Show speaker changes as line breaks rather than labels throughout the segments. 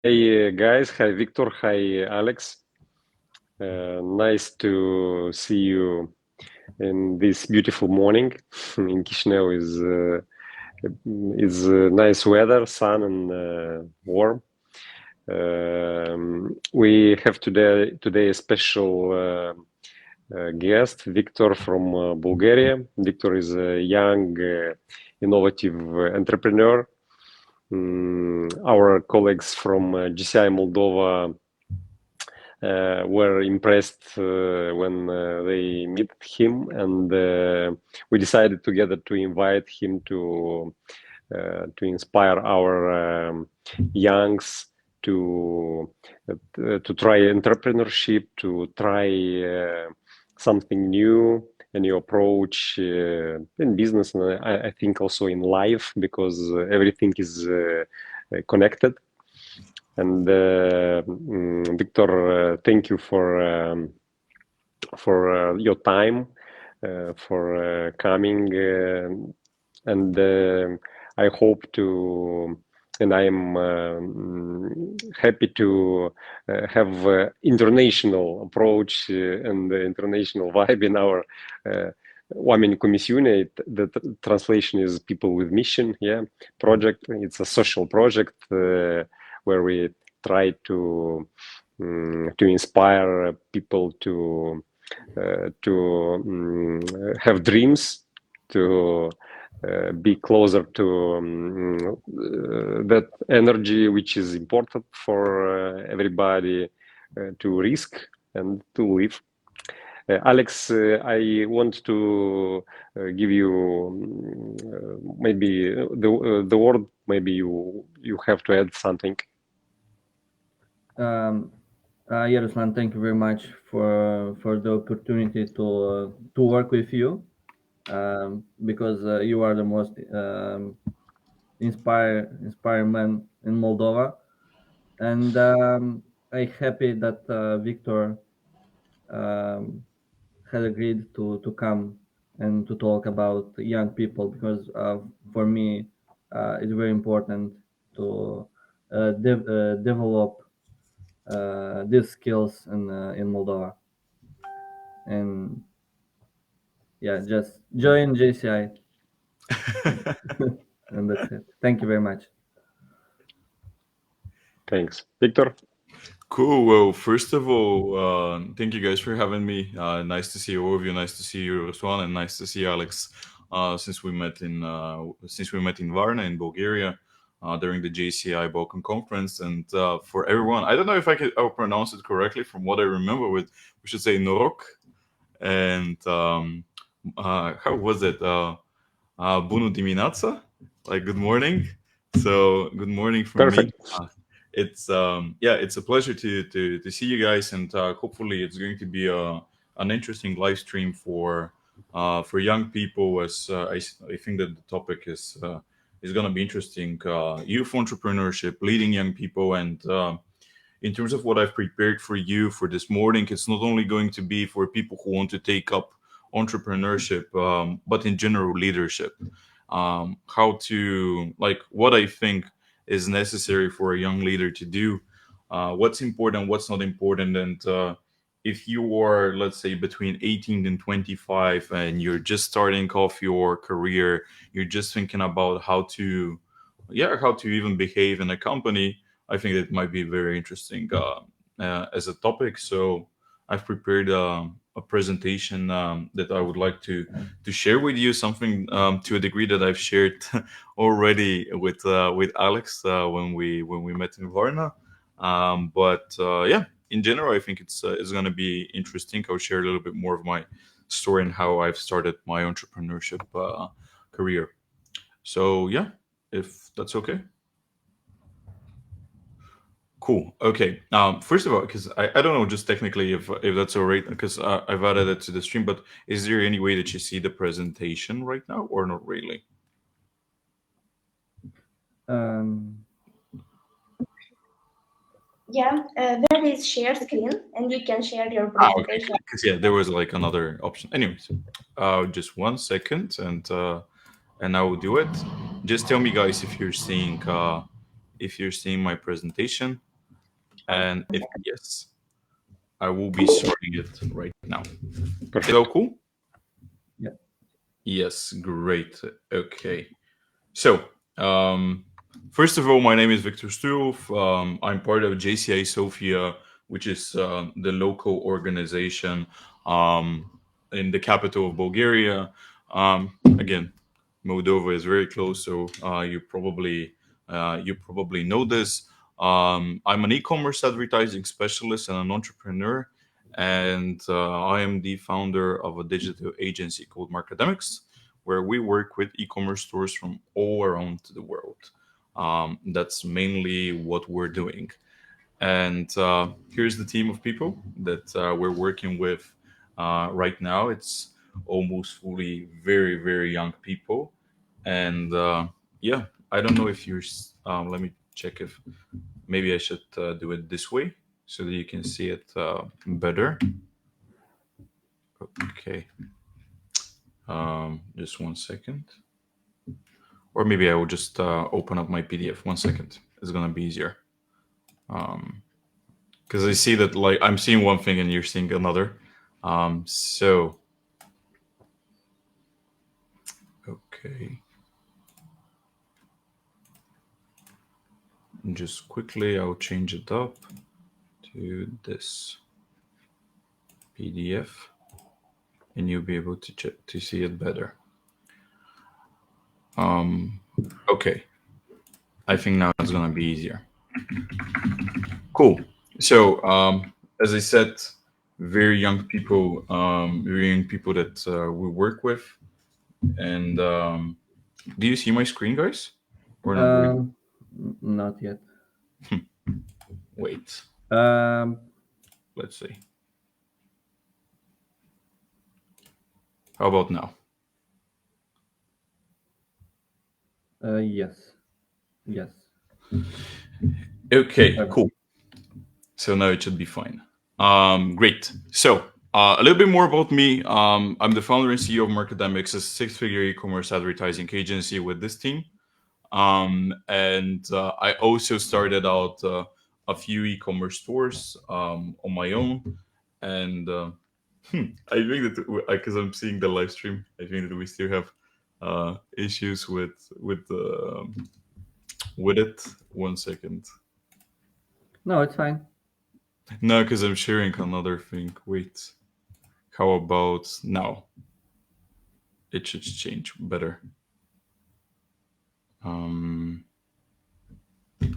Hey guys, hi Viktor, hi Alex. Nice to see you in this beautiful morning. In Chisinau is nice weather, sun and warm. We have today a special guest, Viktor from Bulgaria. Viktor is a young, innovative entrepreneur. Our colleagues from GCI Moldova were impressed when they met him, and we decided together to invite him to inspire our youngs to try entrepreneurship, to try something new, a new approach in business, and I think also in life, because everything is connected. And Viktor, thank you for your time, for coming, and I hope to, and I am happy to have international approach and the international vibe in our Oameni cu misiune. The translation is people with mission, project. It's a social project where we try to inspire people to have dreams, to be closer to that energy which is important for everybody, to risk and to live. Alex, I want to give you maybe the word. Maybe you have to add something.
Yeah, Ruslan, thank you very much for the opportunity to work with you, because you are the most inspired man in Moldova, and I'm happy that Viktor had agreed to come and to talk about young people, because for me it's very important to develop these skills in Moldova. And yeah, just join JCI. And that's it. Thank you very much.
Thanks, Viktor.
Cool. Well, first of all, thank you guys for having me. Nice to see all of you. Nice to see you, Ruslan, and nice to see Alex. Since we met in Varna in Bulgaria during the JCI Balkan Conference, and for everyone, I don't know if I'll pronounce it correctly. From what I remember, we should say Norok, and how was it? Bunu dimineața, like good morning. So good morning from
Perfect.
me. It's it's a pleasure to see you guys, and hopefully it's going to be an interesting live stream for young people, as I think that the topic is going to be interesting. Youth entrepreneurship, leading young people, and in terms of what I've prepared for you for this morning, it's not only going to be for people who want to take up entrepreneurship, but in general leadership. How to, like, what I think is necessary for a young leader to do, what's important, what's not important, and if you are, let's say, between 18 and 25 and you're just starting off your career, you're just thinking about how to even behave in a company, I think it might be very interesting as a topic. So I've prepared a presentation that I would like to share with you, something to a degree that I've shared already with Alex when we met in Varna. But in general, I think it's going to be interesting. I'll share a little bit more of my story and how I've started my entrepreneurship career. So yeah, if that's okay. Cool. Okay. First of all, because I don't know, just technically if that's all right, because I've added it to the stream. But is there any way that you see the presentation right now, or not really?
Yeah, there is share screen, and you can share your presentation.
Okay. Because there was like another option. Anyways, just 1 second, and I will do it. Just tell me, guys, if you're seeing my presentation. And if yes, I will be starting it right now.
Perfect.
Is that cool?
Yeah.
Yes, great. Okay. So, first of all, my name is Viktor Stoilov. I'm part of JCI Sofia, which is the local organization in the capital of Bulgaria. Again, Moldova is very close, so you probably know this. I'm an e-commerce advertising specialist and an entrepreneur, and I am the founder of a digital agency called Markademics, where we work with e-commerce stores from all around the world. That's mainly what we're doing. And here's the team of people that we're working with right now. It's almost fully very, very young people. And yeah, I don't know if you're. Let me check if maybe I should do it this way so that you can see it better. Okay. Just 1 second. Or maybe I will just open up my PDF. 1 second. It's gonna be easier. Because I see that like I'm seeing one thing and you're seeing another. So okay. And just quickly, I'll change it up to this PDF, and you'll be able to see it better. Okay. I think now it's gonna be easier. Cool. So, as I said, very young people that we work with. And do you see my screen, guys? Or not really?
Not yet.
Wait, let's see. How about now?
Yes. Yes.
Okay, cool. So now it should be fine. Great. So a little bit more about me. I'm the founder and CEO of Markademics, a six-figure e-commerce advertising agency with this team. And I also started out a few e-commerce stores on my own. And I think that because I'm seeing the live stream, I think that we still have issues with it. 1 second.
No, it's fine.
No, because I'm sharing another thing. Wait. How about now? It should change better.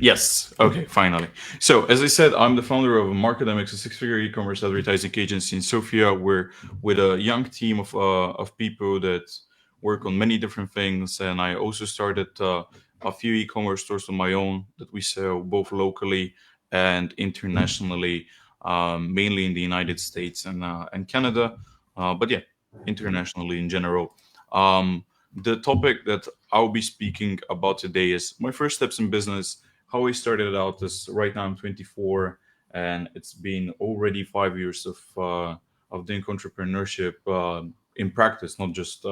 Yes. Okay. Finally. So, as I said, I'm the founder of Markademics, a six-figure e-commerce advertising agency in Sofia. We're with a young team of people that work on many different things, and I also started a few e-commerce stores on my own that we sell both locally and internationally, mainly in the United States and Canada, but yeah, internationally in general. The topic that I'll be speaking about today is my first steps in business. How I started out is right now I'm 24, and it's been already 5 years of doing entrepreneurship in practice, not just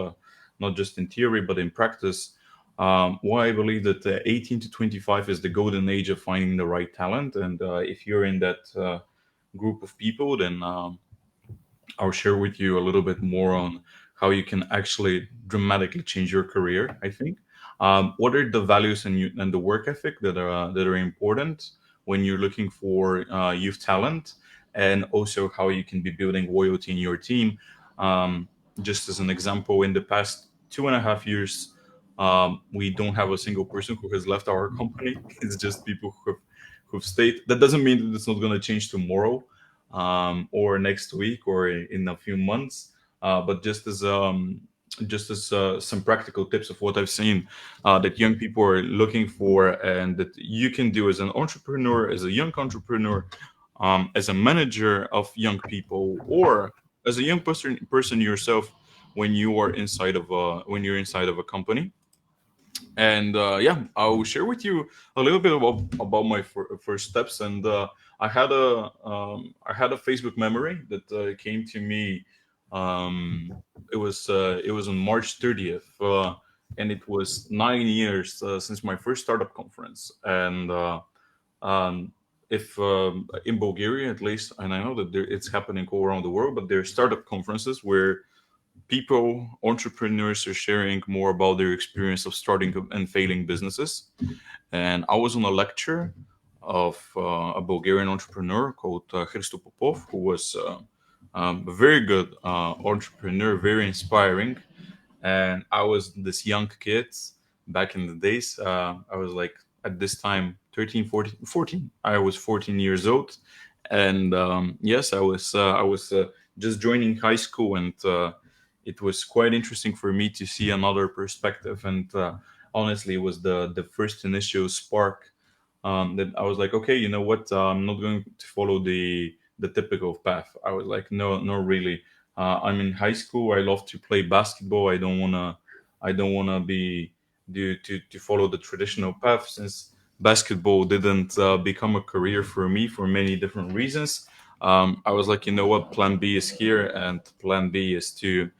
in theory, but in practice. Why I believe that 18 to 25 is the golden age of finding the right talent, and if you're in that group of people, then I'll share with you a little bit more on how you can actually dramatically change your career. I think what are the values and the work ethic that are important when you're looking for youth talent, and also how you can be building loyalty in your team. Just as an example, in the past 2.5 years, we don't have a single person who has left our company. It's just people who've stayed. That doesn't mean that it's not going to change tomorrow or next week or in a few months. But just as some practical tips of what I've seen that young people are looking for, and that you can do as an entrepreneur, as a young entrepreneur, as a manager of young people, or as a young person yourself when you are inside of a company. And yeah, I'll share with you a little bit about my first steps. And I had a Facebook memory that came to me. It was on March 30th, and it was 9 years since my first startup conference. And um, if in Bulgaria at least, and I know that it's happening all around the world, but there are startup conferences where people, entrepreneurs, are sharing more about their experience of starting and failing businesses. And I was on a lecture of a Bulgarian entrepreneur called Hristo Popov, who was a very good entrepreneur, very inspiring. And I was this young kid back in the days. I was like at this time 13, 14, 14. I was 14 years old, and yes, I was just joining high school, and it was quite interesting for me to see another perspective. And honestly, it was the first initial spark that I was like, okay, you know what? I'm not going to follow the typical path. I was like, no, no, really. I'm in high school. I love to play basketball. I don't wanna be to follow the traditional path, since basketball didn't become a career for me for many different reasons. I was like, you know what? Plan B is here, and Plan B is to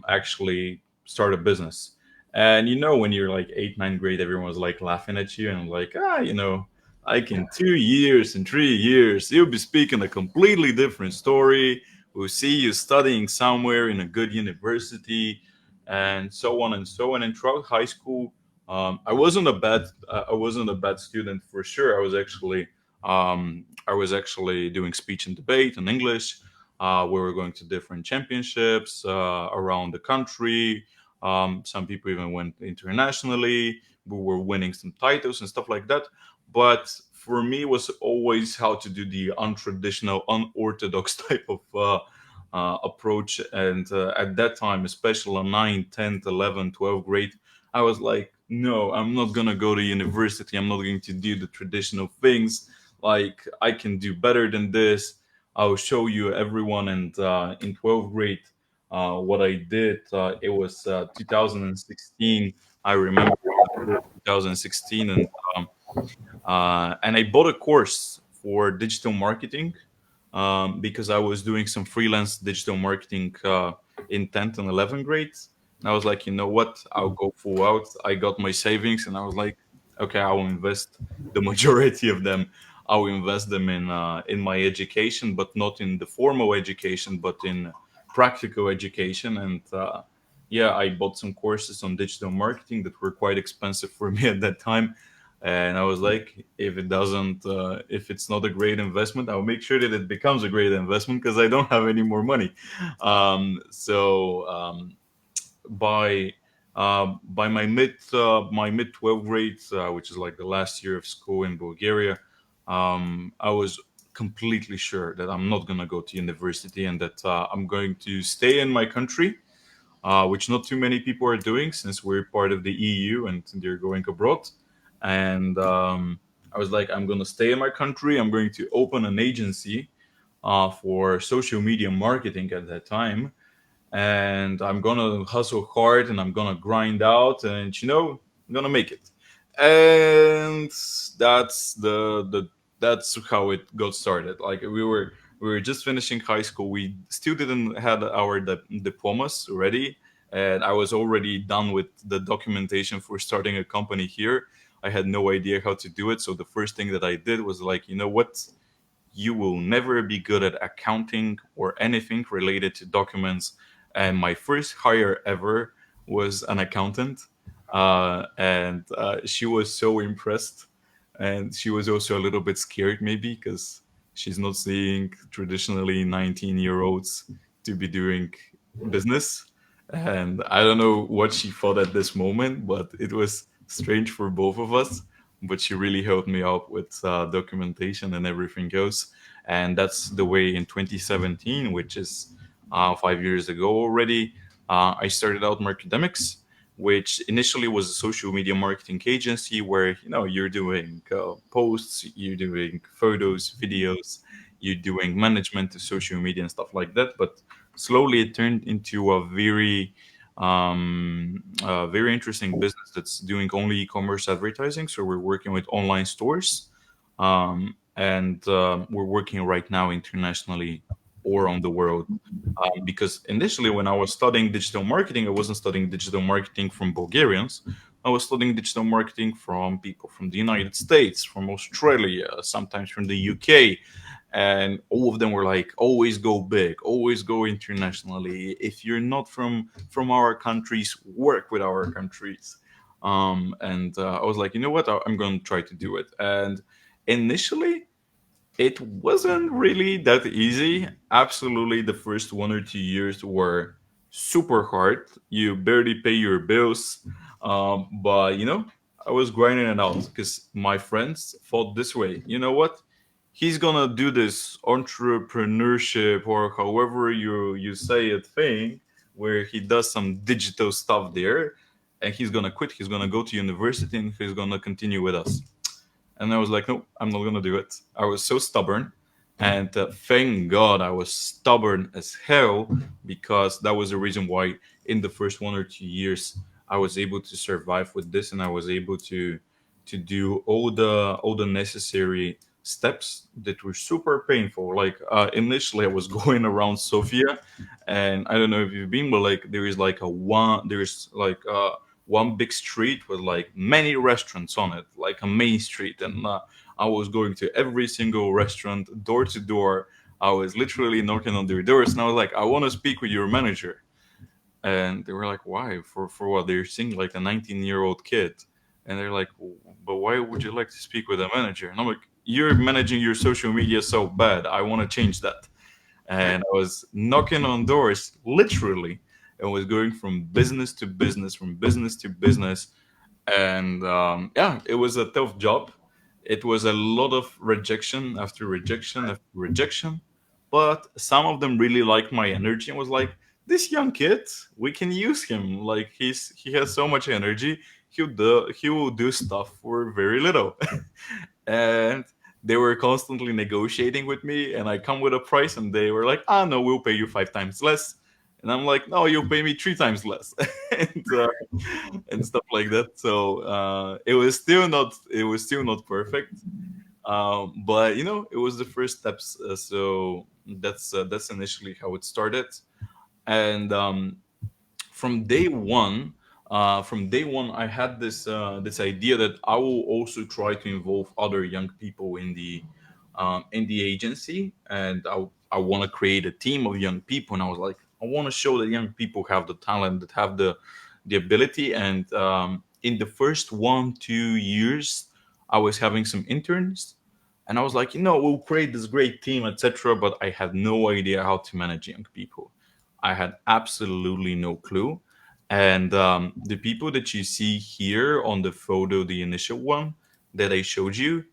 actually start a business. And when you're like eighth, ninth grade, everyone was like laughing at you and like, like in 2 years, in 3 years, you'll be speaking a completely different story. We'll see you studying somewhere in a good university, and so on and so on. And throughout high school, I wasn't a bad student for sure. I was actually doing speech and debate in English. We were going to different championships around the country. Some people even went internationally. We were winning some titles and stuff like that. But for me, it was always how to do the untraditional, unorthodox type of approach. And at that time, especially on 9th, 10th, 11th, 12th grade, I was like, no, I'm not going to go to university. I'm not going to do the traditional things. Like, I can do better than this. I'll show you everyone. And in 12th grade, what I did, it was 2016. I remember 2016, and I bought a course for digital marketing because I was doing some freelance digital marketing in 10th and 11th grades. And I was like, you know what? I'll go full out. I got my savings, and I was like, okay, I will invest the majority of them. I will invest them in my education, but not in the formal education, but in practical education. And yeah, I bought some courses on digital marketing that were quite expensive for me at that time. And I was like, if it's not a great investment, I'll make sure that it becomes a great investment because I don't have any more money. So by my mid 12th grade, which is like the last year of school in Bulgaria, I was completely sure that I'm not gonna go to university and that I'm going to stay in my country, which not too many people are doing since we're part of the EU and they're going abroad. And I was like, I'm going to stay in my country. I'm going to open an agency for social media marketing at that time. And I'm going to hustle hard and I'm going to grind out and, I'm going to make it. And that's how it got started. Like we were just finishing high school. We still didn't had our diplomas ready, and I was already done with the documentation for starting a company here. I had no idea how to do it, so the first thing that I did was like, you know what? You will never be good at accounting or anything related to documents. And my first hire ever was an accountant, and she was so impressed, and she was also a little bit scared maybe because she's not seeing traditionally 19-year-olds to be doing business. And I don't know what she thought at this moment, but it was strange for both of us. But she really helped me out with documentation and everything else. And that's the way in 2017, which is 5 years ago already, I started out Markademics, which initially was a social media marketing agency where you're doing posts, you're doing photos, videos, you're doing management of social media and stuff like that. But slowly it turned into a very interesting business that's doing only e-commerce advertising. So we're working with online stores, and we're working right now internationally or around the world. Because initially, when I was studying digital marketing, I wasn't studying digital marketing from Bulgarians. I was studying digital marketing from people from the United States, from Australia, sometimes from the UK, and all of them were like, always go big, always go internationally. If you're not from our countries, work with our countries. And I was like, you know what, I'm going to try to do it. And initially it wasn't really that easy. Absolutely, the first 1 or 2 years were super hard. You barely pay your bills. But I was grinding it out because my friends thought this way. You know what? He's gonna do this entrepreneurship, or however you say it, thing, where he does some digital stuff there, and he's gonna quit. He's gonna go to university and he's gonna continue with us. And I was like, no, I'm not gonna do it. I was so stubborn, and thank God I was stubborn as hell, because that was the reason why in the first 1 or 2 years I was able to survive with this, and I was able to do all the necessary steps that were super painful. Like initially I was going around Sofia, and I don't know if you've been, but like there's like one big street with like many restaurants on it, like a main street. And I was going to every single restaurant, door to door. I was literally knocking on their doors, and I was like, I want to speak with your manager. And they were like, why? For what? They're seeing like a 19-year-old kid. And they're like, but why would you like to speak with a manager? And I'm like, you're managing your social media so bad, I want to change that. And I was knocking on doors literally, and was going from business to business, from business to business. And yeah, it was a tough job. It was a lot of rejection after rejection after rejection, but some of them really liked my energy and was like, this young kid, we can use him. Like he has so much energy, he will do stuff for very little. And they were constantly negotiating with me, and I come with a price and they were like, ah, no, we'll pay you 5 times less. And I'm like, no, you'll pay me 3 times less. And stuff like that. So it was still not perfect. But it was the first steps. So that's initially how it started. And from day one, I had this idea that I will also try to involve other young people in the agency, and I want to create a team of young people. And I was like, I want to show that young people have the talent, that have the ability. And in the first 1 2 years, I was having some interns, and I was like, we'll create this great team, etc. But I had no idea how to manage young people. I had absolutely no clue. And the people that you see here on the photo, the initial one that I showed you,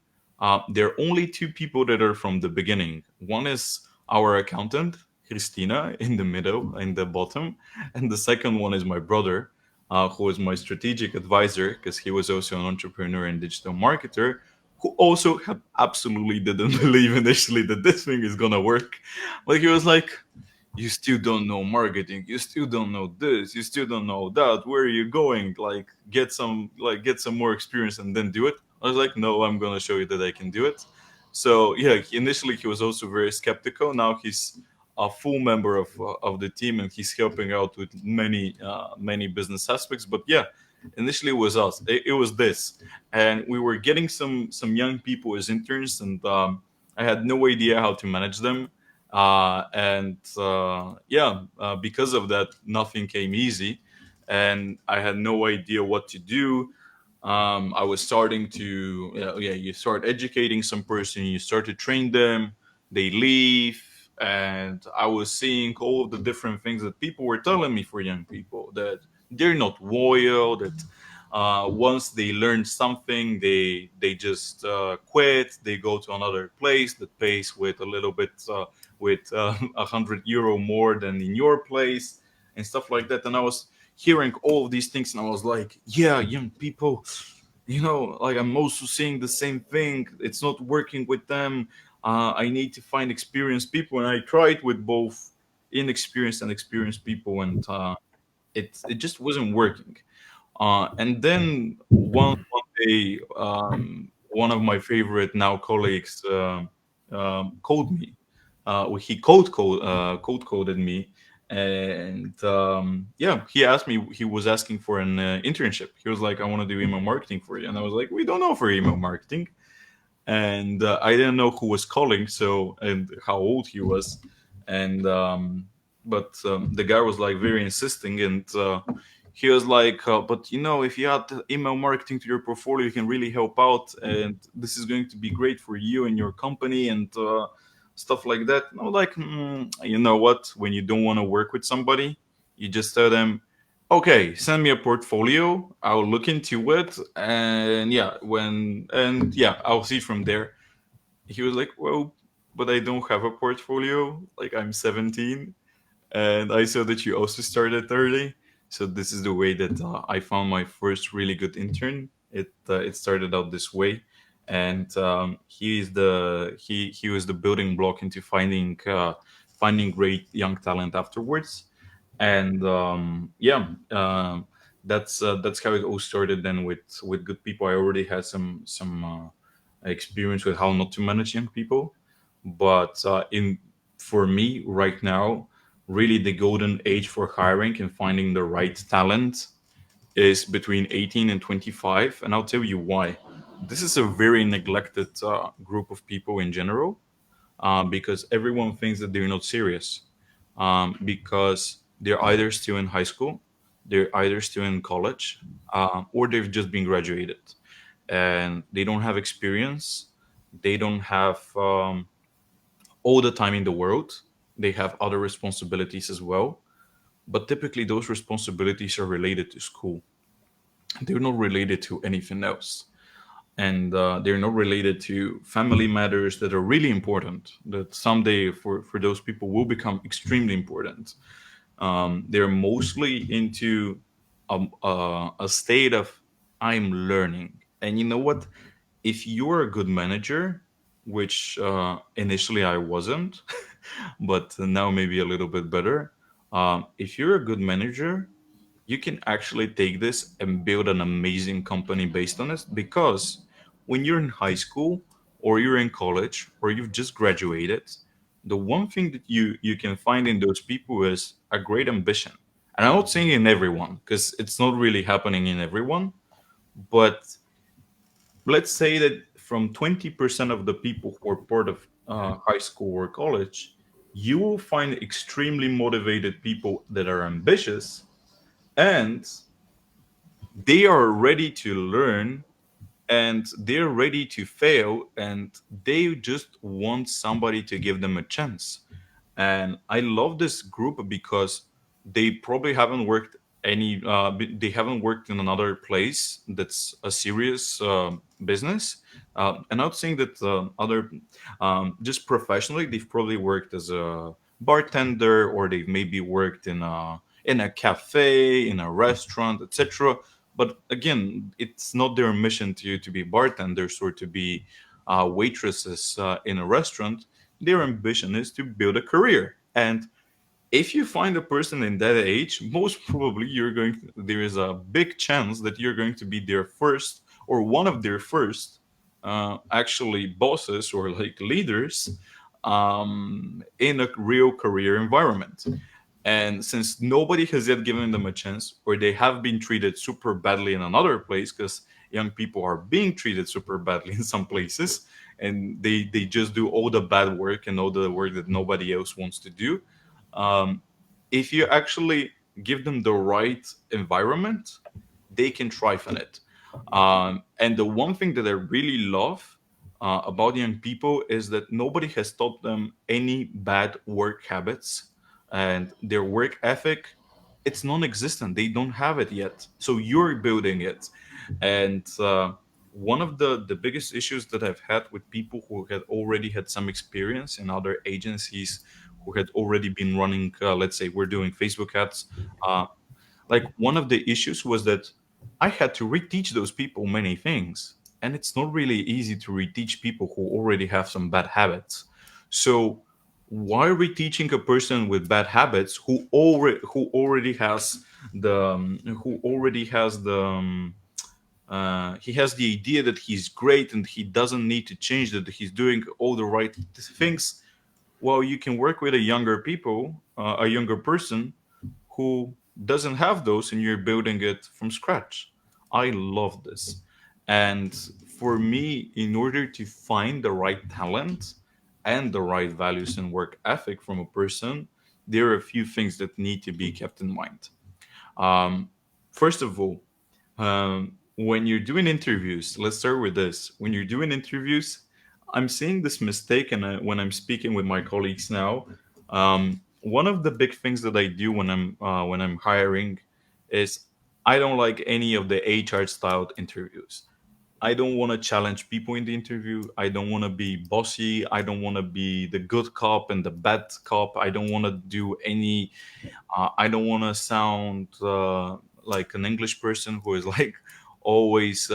there are only two people that are from the beginning. One is our accountant, Christina, in the middle, in the bottom. And the second one is my brother, who is my strategic advisor, because he was also an entrepreneur and digital marketer, who also had absolutely didn't believe initially that this thing is going to work. Like, he was like, you still don't know marketing, you still don't know this, you still don't know that, where are you going? Like, get some more experience and then do it. I was like, no, I'm gonna show you that I can do it. So yeah, initially he was also very skeptical. Now he's a full member of the team, and he's helping out with many business aspects. But yeah, initially it was us, it was this. And we were getting some young people as interns, and I had no idea how to manage them. And yeah, because of that, nothing came easy, and I had no idea what to do. I was starting to, yeah, you start educating some person, you start to train them, they leave, and I was seeing all of the different things that people were telling me for young people, that they're not loyal, that once they learn something, they just quit, they go to another place that pays with a little bit with €100 more than in your place, and stuff like that. And I was hearing all of these things, and I was like, yeah, young people, like, I'm also seeing the same thing. It's not working with them. I need to find experienced people. And I tried with both inexperienced and experienced people, and it just wasn't working. And then one day, one of my favorite now colleagues called me. He code coded me, And yeah, he asked me. He was asking for an internship. He was like, "I want to do email marketing for you," and I was like, "We don't offer email marketing." And I didn't know who was calling, so and how old he was, and but the guy was like very insisting, and he was like, "But you know, if you add email marketing to your portfolio, you can really help out, and this is going to be great for you and your company and stuff like that." And I was like, "You know what? When you don't want to work with somebody, you just tell them." Okay, send me a portfolio. I'll look into it, and yeah, I'll see from there. He was like, "Well, but I don't have a portfolio. Like I'm 17, and I saw that you also started early. So this is the way that I found my first really good intern. It started out this way, and he was the building block into finding great young talent afterwards, and that's how it all started. Then with good people, I already had some experience with how not to manage young people, but in for me right now, really the golden age for hiring and finding the right talent is between 18 and 25, and I'll tell you why. This is a very neglected group of people in general, because everyone thinks that they're not serious, because they're either still in high school, they're either still in college, or they've just been graduated, and they don't have experience. They don't have all the time in the world. They have other responsibilities as well, but typically those responsibilities are related to school. They're not related to anything else, and they're not related to family matters that are really important, that someday for those people will become extremely important. They're mostly into a state of I'm learning. And you know what? If you're a good manager, which initially I wasn't, but now maybe a little bit better. If you're a good manager, you can actually take this and build an amazing company based on it, because when you're in high school or you're in college or you've just graduated, the one thing that you can find in those people is a great ambition. And I'm not saying in everyone, because it's not really happening in everyone, but let's say that from 20% of the people who are part of high school or college, you will find extremely motivated people that are ambitious, and they are ready to learn, and they're ready to fail, and they just want somebody to give them a chance. And I love this group because they probably haven't worked they haven't worked in another place that's a serious business. And not saying that other just professionally, they've probably worked as a bartender, or they've maybe worked in a cafe, in a restaurant, etc. But again, it's not their mission to be bartenders or to be waitresses in a restaurant. Their ambition is to build a career. And if you find a person in that age, most probably there is a big chance that you're going to be their first, or one of their first actually bosses or like leaders in a real career environment. And since nobody has yet given them a chance, or they have been treated super badly in another place, because young people are being treated super badly in some places, and they just do all the bad work and all the work that nobody else wants to do. um, if you actually give them the right environment, they can thrive in it. And the one thing that I really love about young people is that nobody has taught them any bad work habits, and their work ethic, it's non-existent. They don't have it yet, so you're building it. And one of the biggest issues that I've had with people who had already had some experience in other agencies, who had already been running, let's say we're doing Facebook ads, uh, like one of the issues was that I had to reteach those people many things, and it's not really easy to reteach people who already have some bad habits. So why reteaching a person with bad habits who already has he has the idea that he's great and he doesn't need to change, that he's doing all the right things? Well, you can work with the younger people a younger person who doesn't have those, and you're building it from scratch. I love this. And for me, in order to find the right talent and the right values and work ethic from a person, there are a few things that need to be kept in mind. Um, First of all, when you're doing interviews, let's start with this. When you're doing interviews, I'm seeing this mistake, and when I'm speaking with my colleagues now, one of the big things that I do when I'm hiring is I don't like any of the HR styled interviews. I don't want to challenge people in the interview. I don't want to be bossy. I don't want to be the good cop and the bad cop. I don't want to do any I don't want to sound like an English person who is like always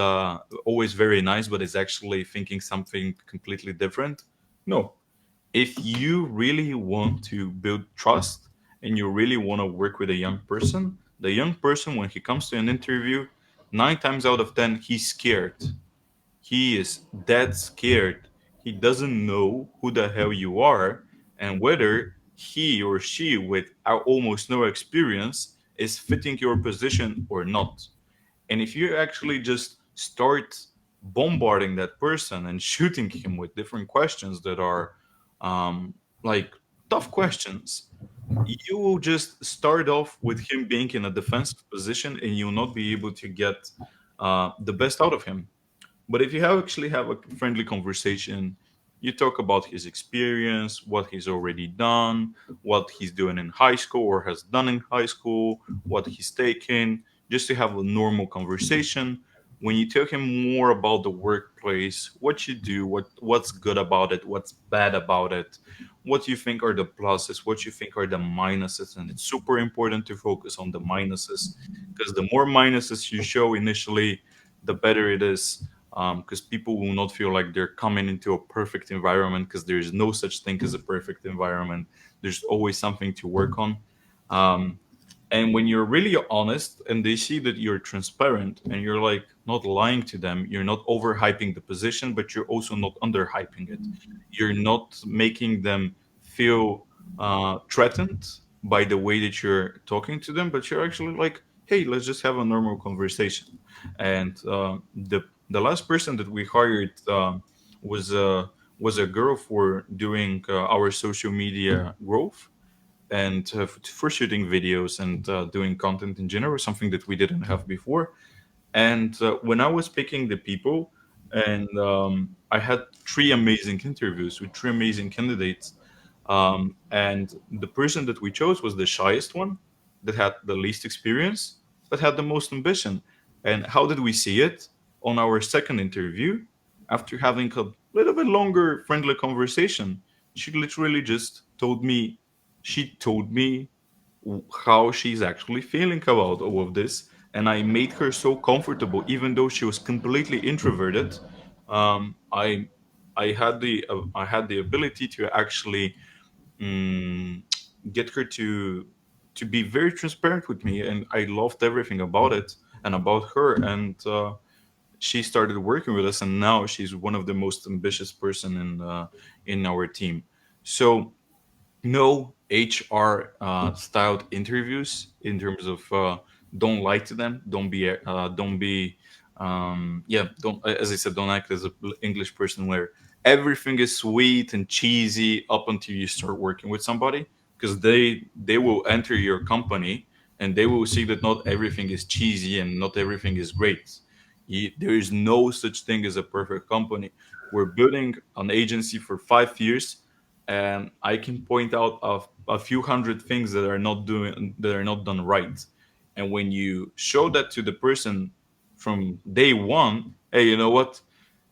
very nice, but is actually thinking something completely different. No, if you really want to build trust and you really want to work with a young person, the young person, when he comes to an interview, 9 times out of 10, he's scared. He is dead scared. He doesn't know who the hell you are and whether he or she, with almost no experience, is fitting your position or not. And if you actually just start bombarding that person and shooting him with different questions that are um, like tough questions, you will just start off with him being in a defensive position and you'll not be able to get the best out of him. But if you actually have a friendly conversation, you talk about his experience, what he's already done, what he's doing in high school or has done in high school, what he's taken, just to have a normal conversation. When you tell him more about the workplace, what you do, what's good about it, what's bad about it, what you think are the pluses, what you think are the minuses, and it's super important to focus on the minuses because the more minuses you show initially, the better it is because people will not feel like they're coming into a perfect environment because there is no such thing as a perfect environment. There's always something to work on. Um, and when you're really honest and they see that you're transparent and you're like not lying to them, you're not overhyping the position, but you're also not underhyping it. You're not making them feel threatened by the way that you're talking to them, but you're actually like, hey, let's just have a normal conversation. And the last person that we hired was was a girl for doing our social media growth and for shooting videos and doing content in general, something that we didn't have before. And when I was picking the people, and I had 3 amazing interviews with 3 amazing candidates, and the person that we chose was the shyest one, that had the least experience, but had the most ambition. And how did we see it? On our second interview, after having a little bit longer, friendly conversation, she literally just told me how she's actually feeling about all of this, and I made her so comfortable, even though she was completely introverted. um, i I had the ability to actually mm, get her to be very transparent with me, and I loved everything about it and about her. And she started working with us, and now she's one of the most ambitious person in our team. So no HR styled interviews in terms of don't lie to them, don't be yeah, don't, as I said, don't act as an English person where everything is sweet and cheesy up until you start working with somebody, because they will enter your company and they will see that not everything is cheesy and not everything is great. There is no such thing as a perfect company. We're building an agency for 5 years, and I can point out a few hundred things that are not done right. And when you show that to the person from day one, hey, you know what?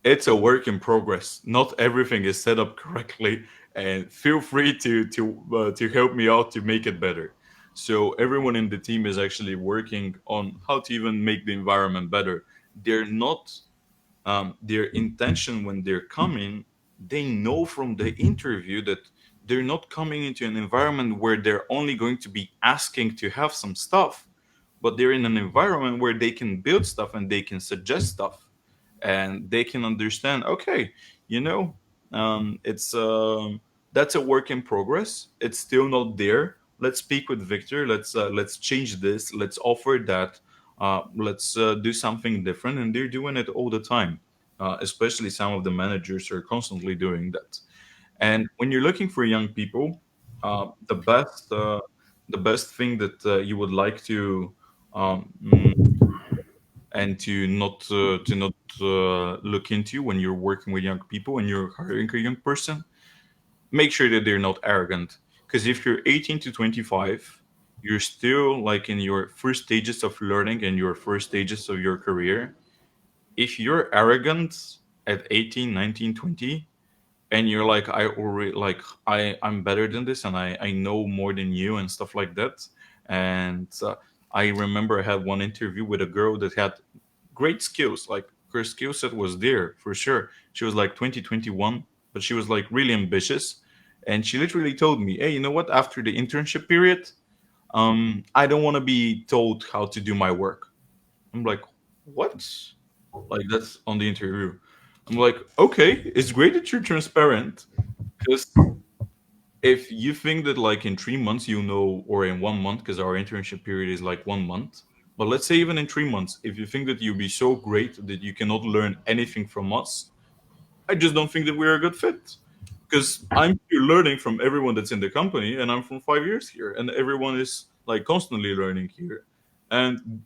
It's a work in progress. Not everything is set up correctly, and feel free to help me out to make it better. So everyone in the team is actually working on how to even make the environment better. They're not their intention when they're coming, they know from the interview that they're not coming into an environment where they're only going to be asking to have some stuff, but they're in an environment where they can build stuff and they can suggest stuff, and they can understand, okay, you know, it's that's a work in progress, it's still not there, let's speak with Victor. Let's change this. Let's offer that. Let's do something different. And they're doing it all the time. Especially some of the managers are constantly doing that. And when you're looking for young people, the best thing that you would like to um, and to not look into when you're working with young people and you're hiring a young person, make sure that they're not arrogant. Because if you're 18 to 25, you're still like in your first stages of learning and your first stages of your career. If you're arrogant at 18, 19, 20, and you're like, I'm better than this and I know more than you and stuff like that. And I remember I had one interview with a girl that had great skills. Like her skill set was there for sure. She was like 20, 21, but she was like really ambitious. And she literally told me, hey, you know what? After the internship period, I don't want to be told how to do my work. I'm like, what? Like that's on the interview. I'm like, okay, it's great that you're transparent. Because if you think that like in 3 months you know, or in 1 month, because our internship period is like 1 month, but let's say even in 3 months, if you think that you'll be so great that you cannot learn anything from us, I just don't think that we're a good fit. Because I'm here learning from everyone that's in the company, and I'm from 5 years here, and everyone is like constantly learning here. And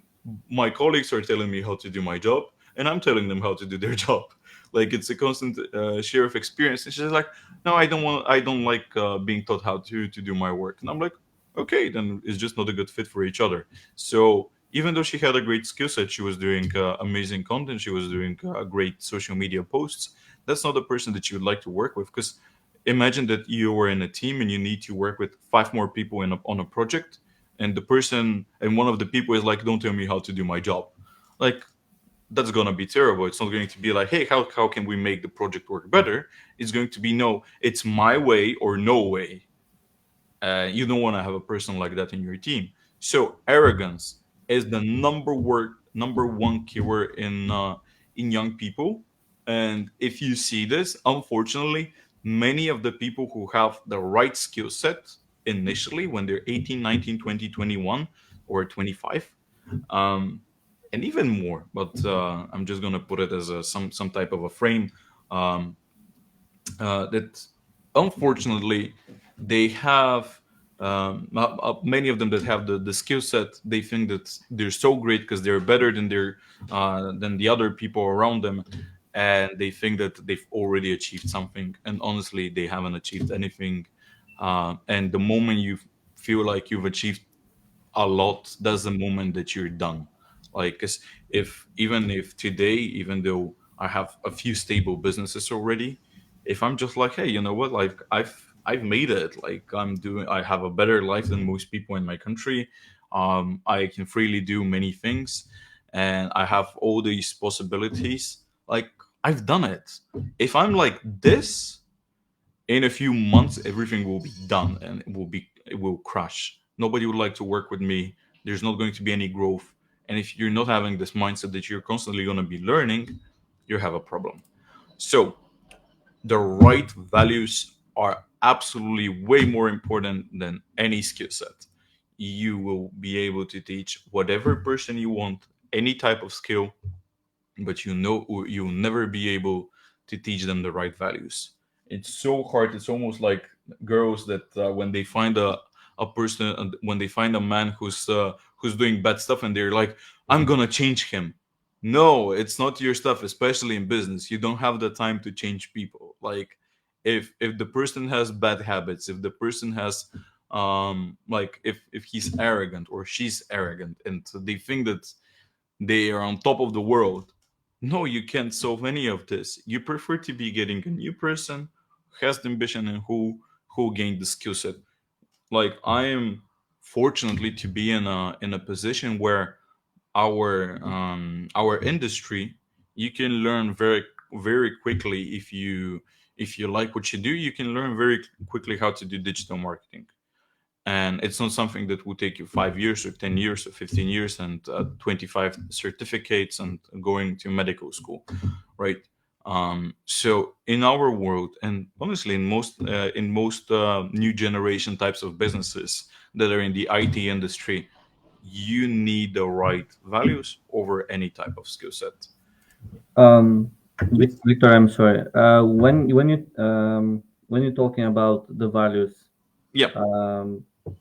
my colleagues are telling me how to do my job, and I'm telling them how to do their job. Like it's a constant share of experience. And she's like, "No, I don't like being taught how to do my work." And I'm like, "Okay, then it's just not a good fit for each other." So even though she had a great skill set, she was doing amazing content, she was doing great social media posts. That's not the person that you would like to work with, because imagine that you were in a team and you need to work with five more people on a project, and the person and one of the people is like, don't tell me how to do my job. Like that's gonna be terrible. It's not going to be like, hey, how can we make the project work better? It's going to be, no, it's my way or no way. You don't want to have a person like that in your team. So arrogance is the number one keyword in young people. And if you see this, unfortunately, many of the people who have the right skill set initially when they're 18, 19, 20, 21, or 25, um, and even more, but I'm just going to put it as some type of a frame, um, that unfortunately they have, many of them that have the skill set, they think that they're so great because they're better than the other people around them, and they think that they've already achieved something, and honestly they haven't achieved anything. And the moment you feel like you've achieved a lot, that's the moment that you're done. Like 'cause if even if today, even though I have a few stable businesses already, if I'm just like, hey, you know what, like I've made it, like I have a better life than most people in my country, I can freely do many things, and I have all these possibilities, like I've done it. If I'm like this, in a few months everything will be done and it will crash. Nobody would like to work with me. There's not going to be any growth. And if you're not having this mindset that you're constantly going to be learning, you have a problem. So the right values are absolutely way more important than any skill set. You will be able to teach whatever person you want any type of skill, but you know you'll never be able to teach them the right values. It's so hard. It's almost like girls that when they find a person, when they find a man who's doing bad stuff, and they're like, I'm gonna change him. No, it's not your stuff, especially in business. You don't have the time to change people. Like if the person has bad habits, if the person has like if he's arrogant or she's arrogant and they think that they are on top of the world. No, you can't solve any of this. You prefer to be getting a new person who has the ambition and who gained the skill set. Like I am fortunately to be in a position where our industry, you can learn very quickly. If you like what you do, you can learn very quickly how to do digital marketing, and it's not something that will take you 5 years or 10 years or 15 years and 25 certificates and going to medical school, right? So in our world, and honestly, in most new generation types of businesses that are in the IT industry, you need the right values over any type of skill set.
Um, Victor, I'm sorry. When you're talking about the values,
Yeah.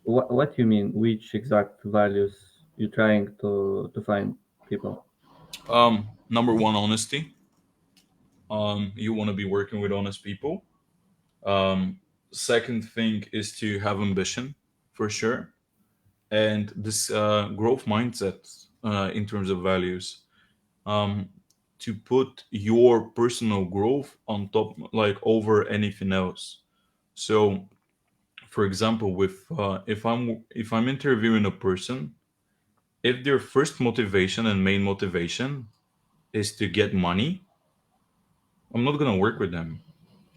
what you mean? Which exact values you're trying to find people?
Number one, honesty. You want to be working with honest people. Um, Second thing is to have ambition, for sure, and this growth mindset in terms of values. Um, to put your personal growth on top, like over anything else. So, for example, with if I'm interviewing a person, if their first motivation and main motivation is to get money, I'm not gonna work with them.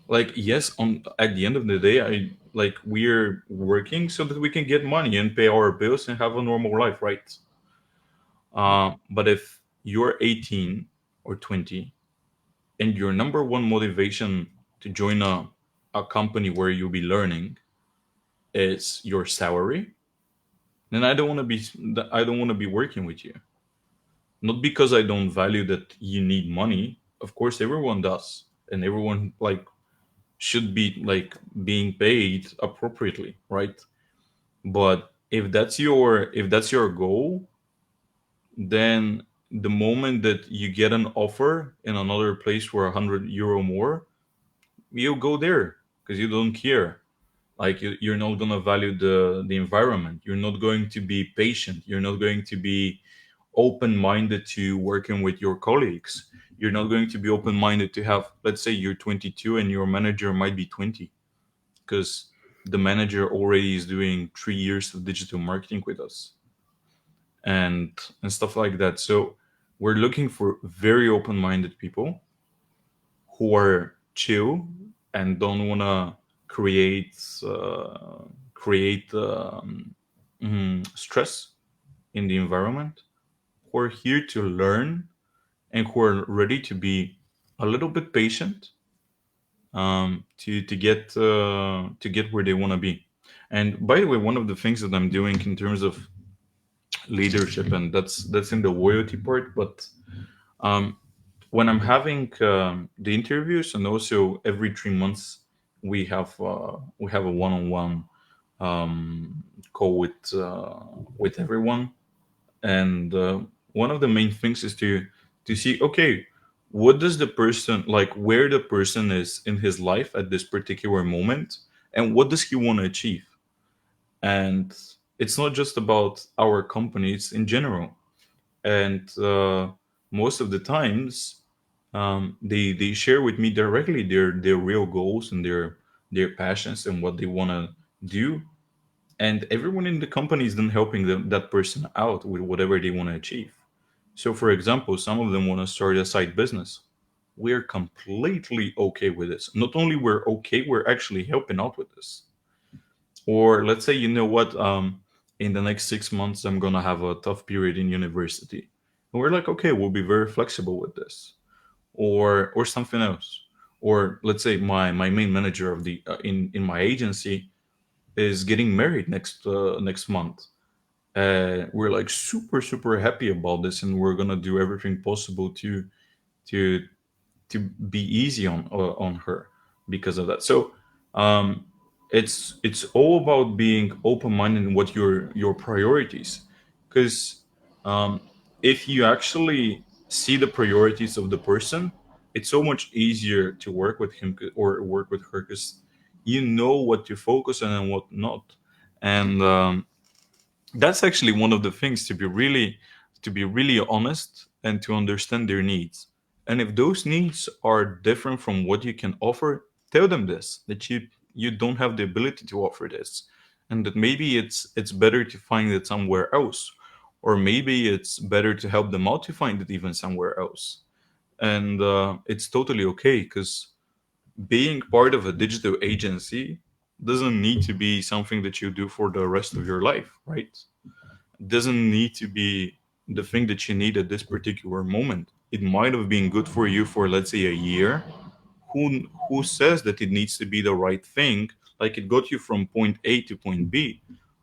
Like, yes, on at the end of the day, I like we're working so that we can get money and pay our bills and have a normal life, right? But if you're 18 or 20 and your number one motivation to join a company where you'll be learning is your salary, then I don't want to be working with you. Not because I don't value that you need money. Of course, everyone does, and everyone like should be like being paid appropriately, right? But if that's your goal, then the moment that you get an offer in another place for 100 euro more, you go there because you don't care. Like you're not gonna value the environment. You're not going to be patient. You're not going to be open-minded to working with your colleagues. You're not going to be open-minded to have, let's say you're 22 and your manager might be 20, because the manager already is doing 3 years of digital marketing with us and stuff like that. So we're looking for very open-minded people who are chill and don't want to create create stress in the environment, who are here to learn and who are ready to be a little bit patient, to get where they want to be. And by the way, one of the things that I'm doing in terms of leadership, and that's in the loyalty part, but um, when I'm having the interviews, and also every 3 months we have a one-on-one call with everyone, and one of the main things is to see, okay, what does the person like, where the person is in his life at this particular moment, and what does he want to achieve. And it's not just about our company, it's in general. And most of the times they share with me directly their real goals and their passions and what they want to do, and everyone in the company is then helping that person out with whatever they want to achieve. So for example, some of them want to start a side business. We're completely okay with this. Not only we're okay, we're actually helping out with this. Or let's say, you know what, in the next 6 months I'm gonna have a tough period in university, and we're like, okay, we'll be very flexible with this. Or something else. Or let's say my main manager of the in my agency is getting married next month. We're like super happy about this, and we're gonna do everything possible to to be easy on her because of that. So um, it's all about being open minded in what your priorities, because um, if you actually see the priorities of the person, it's so much easier to work with him or work with her, because you know what to focus on and what not. And that's actually one of the things, to be really honest and to understand their needs. And if those needs are different from what you can offer, tell them this, that you don't have the ability to offer this, and that maybe it's better to find it somewhere else, or maybe it's better to help them out to find it even somewhere else. And it's totally okay, because being part of a digital agency doesn't need to be something that you do for the rest of your life, right? Doesn't need to be the thing that you need at this particular moment. it might have been good for you for, let's say, a year. Who says that it needs to be the right thing? Like, it got you from point A to point B,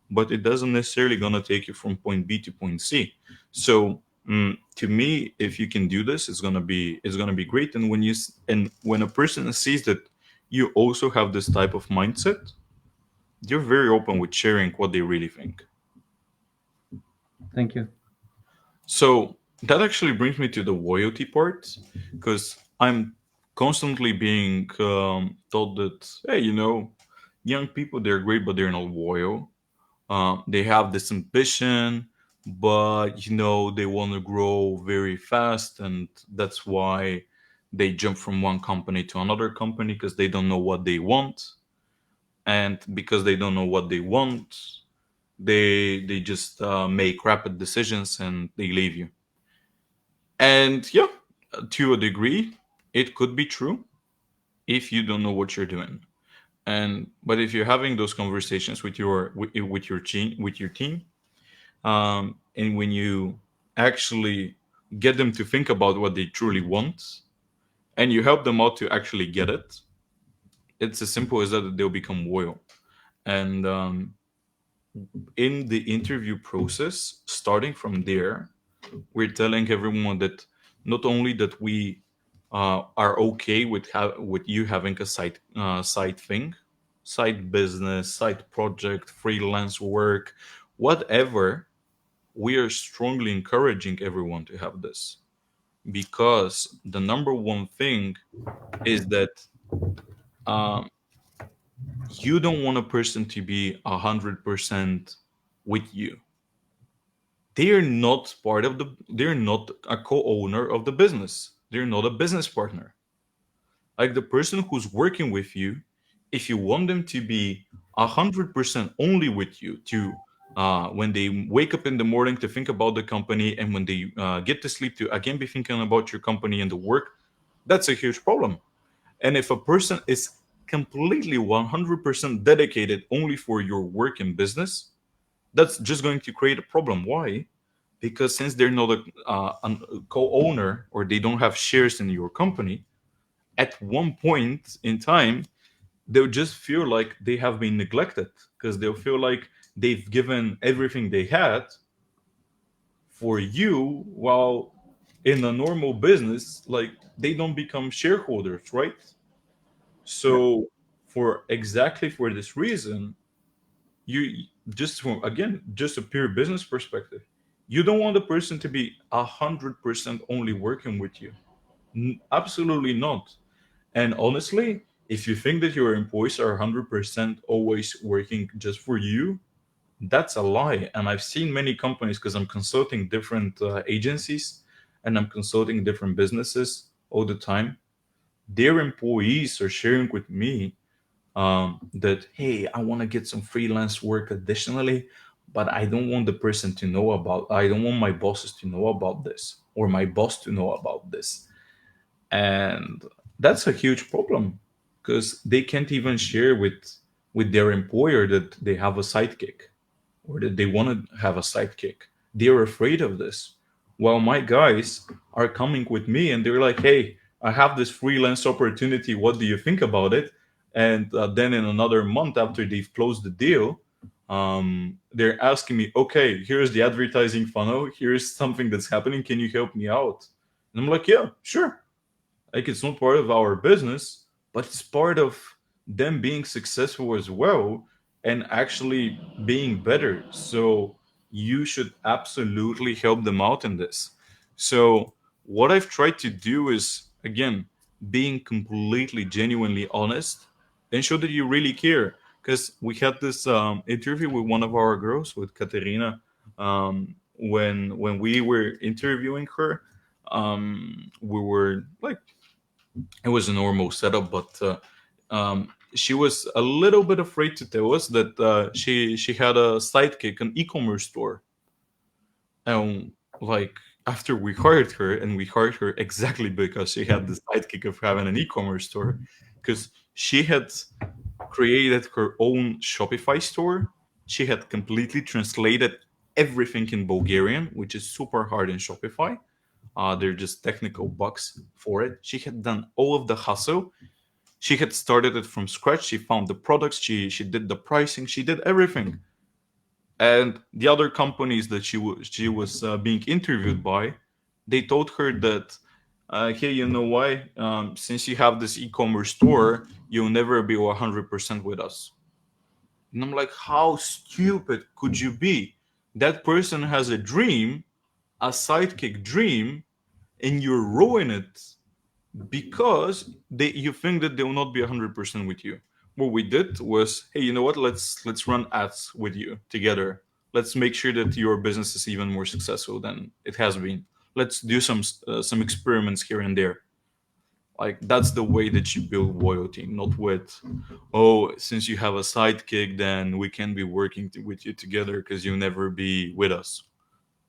but it doesn't necessarily gonna take you from point B to point C. So to me, if you can do this, it's gonna be great. And when a person sees that you also have this type of mindset, they're very open with sharing what they really think.
Thank you.
So that actually brings me to the loyalty part, because I'm constantly being told that, hey, young people, they're great, but they're not loyal. They have this ambition, but they want to grow very fast, and that's why they jump from one company to another company, because they don't know what they want. And because they don't know what they want, they just make rapid decisions and they leave you. And yeah, to a degree, it could be true if you don't know what you're doing. But if you're having those conversations with your team, and when you actually get them to think about what they truly want, and you help them out to actually get it, it's as simple as that they'll become loyal. And in the interview process, starting from there, we're telling everyone that not only that we are okay with you having a side thing, side business, side project, freelance work, whatever. We are strongly encouraging everyone to have this, because the number one thing is that um, you don't want a person to be 100% with you. They're not a co-owner of the business. They're not a business partner. Like, the person who's working with you, if you want them to be 100% only with you, to when they wake up in the morning to think about the company, and when they get to sleep to again be thinking about your company and the work, that's a huge problem. And if a person is completely 100% dedicated only for your work and business, that's just going to create a problem. Why? Because since they're not a co-owner, or they don't have shares in your company, at one point in time, they'll just feel like they have been neglected, because they'll feel like they've given everything they had for you, while in a normal business, like, they don't become shareholders, right? So for this reason, you just a pure business perspective, you don't want the person to be 100% only working with you. Absolutely not. And honestly, if you think that your employees are 100% always working just for you, that's a lie. And I've seen many companies, because I'm consulting different agencies, and I'm consulting different businesses all the time. Their employees are sharing with me that, hey, I want to get some freelance work additionally, but I don't want my bosses to know about this, or my boss to know about this. And that's a huge problem, because they can't even share with their employer that they have a sidekick, or that they want to have a sidekick. They're afraid of this. While my guys are coming with me and they're like, hey, I have this freelance opportunity. What do you think about it? And then in another month, after they've closed the deal, they're asking me, okay, here's the advertising funnel. Here's something that's happening. Can you help me out? And I'm like, yeah, sure. Like, it's not part of our business, but it's part of them being successful as well, and actually being better. So you should absolutely help them out in this. So what I've tried to do is, again, being completely genuinely honest, and show that you really care. Because we had this interview with one of our girls, with Katerina, when we were interviewing her. We were like, it was a normal setup, but she was a little bit afraid to tell us that she had a sidekick, an e-commerce store. And like, after we hired her, and we hired her exactly because she had the sidekick of having an e-commerce store, because she had created her own Shopify store. She had completely translated everything in Bulgarian, which is super hard in Shopify. They're just technical bugs for it. She had done all of the hustle. She had started it from scratch. She found the products. She did the pricing. She did everything. And the other companies that she was being interviewed by, they told her that, hey, you know why? Since you have this e-commerce store, you'll never be 100% with us. And I'm like, how stupid could you be? That person has a dream, a sidekick dream, and you ruin it because you think that they will not be 100% with you. What we did was, hey, you know what? Let's run ads with you together. Let's make sure that your business is even more successful than it has been. Let's do some experiments here and there. Like, that's the way that you build loyalty, not with, oh, since you have a sidekick, then we can be working with you together because you'll never be with us.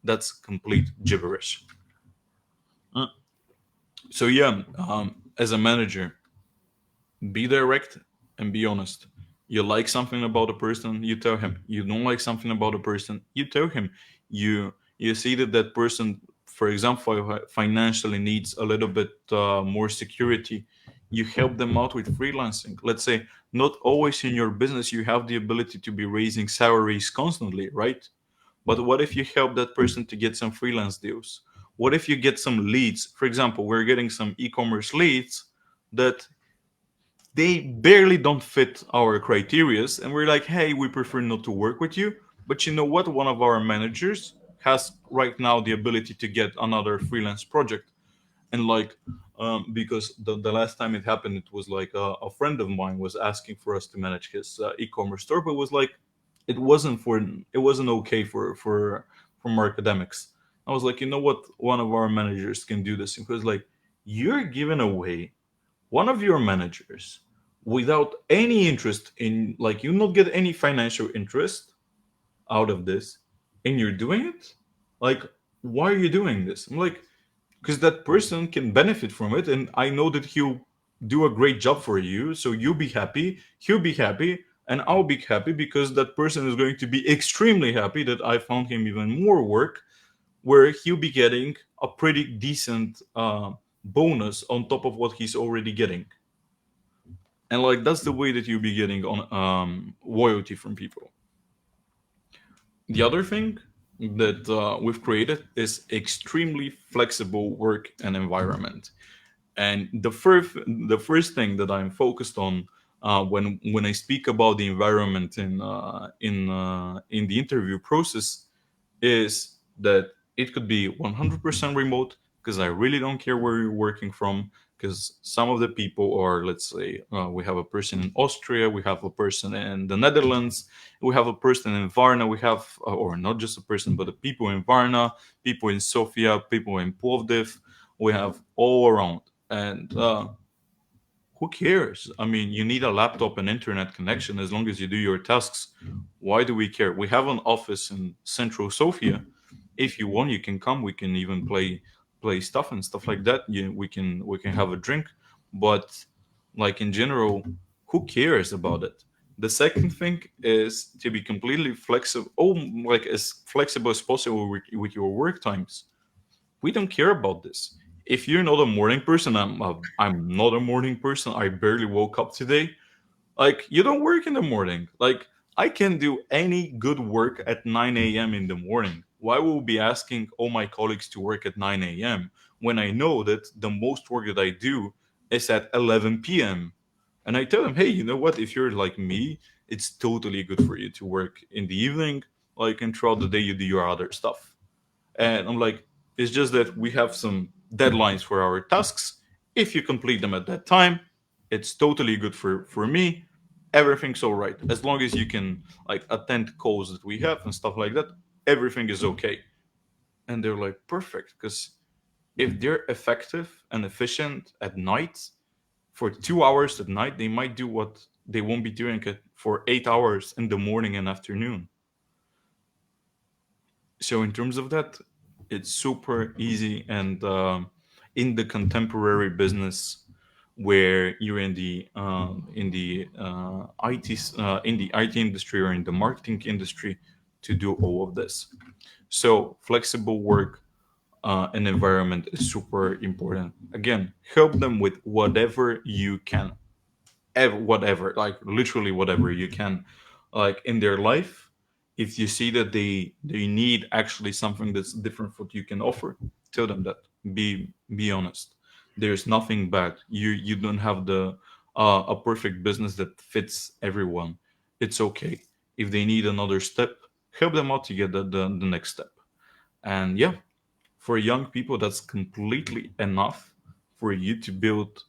That's complete gibberish. Uh, So yeah, as a manager, be direct and be honest. You like something about a person, you tell him. You don't like something about a person, you tell him. You see that that person, for example, financially needs a little bit more security. You help them out with freelancing. Let's say not always in your business you have the ability to be raising salaries constantly, right? But what if you help that person to get some freelance deals? What if you get some leads? For example, we're getting some e-commerce leads that they barely don't fit our criterias, and we're like, hey, we prefer not to work with you. But you know what? One of our managers has right now the ability to get another freelance project. And like, because the last time it happened, it was like a friend of mine was asking for us to manage his e-commerce store, but it was like, it wasn't okay for Markademics. I was like, you know what? One of our managers can do this. Because like, you're giving away one of your managers without any interest in, like, you not get any financial interest out of this, and you're doing it. Like, why are you doing this? I'm like, because that person can benefit from it, and I know that he'll do a great job for you, so you'll be happy, he'll be happy, and I'll be happy, because that person is going to be extremely happy that I found him even more work, where he'll be getting a pretty decent bonus on top of what he's already getting. And like, that's the way that you'll be getting on loyalty from people. The other thing that we've created is extremely flexible work and environment. And the first thing that I'm focused on when I speak about the environment in the interview process is that it could be 100% remote, because I really don't care where you're working from. Because some of the people are, let's say, we have a person in Austria, we have a person in the Netherlands, we have a person in Varna, we have, or not just a person, but the people in Varna, people in Sofia, people in Plovdiv, we have all around. And who cares? I mean, you need a laptop and internet connection as long as you do your tasks. Why do we care? We have an office in Central Sofia. If you want, you can come. We can even play stuff and stuff like that. We can have a drink, but like in general, who cares about it? The second thing is to be completely flexible, like as flexible as possible with your work times. We don't care about this. If you're not a morning person, I'm not a morning person. I barely woke up today. Like, you don't work in the morning. Like, I can do any good work at 9 a.m. in the morning. Why will be asking all my colleagues to work at 9 a.m. when I know that the most work that I do is at 11 p.m.? And I tell them, hey, you know what? If you're like me, it's totally good for you to work in the evening, like, and throughout the day you do your other stuff. And I'm like, it's just that we have some deadlines for our tasks. If you complete them at that time, it's totally good for me. Everything's all right. As long as you can, like, attend calls that we have and stuff like that, everything is okay. And they're like, perfect. Because if they're effective and efficient at night, for 2 hours at night, they might do what they won't be doing it for 8 hours in the morning and afternoon. So in terms of that, it's super easy. And in the contemporary business, where you're in the IT industry or in the marketing industry, to do all of this. So flexible work, an environment is super important. Again, help them with whatever you can, whatever, like literally whatever you can, like in their life. If you see that they need actually something that's different from what you can offer, tell them that. Be honest. There's nothing bad. You don't have the a perfect business that fits everyone. It's okay. If they need another step, help them out to get the next step. And yeah, for young people, that's completely enough for you to build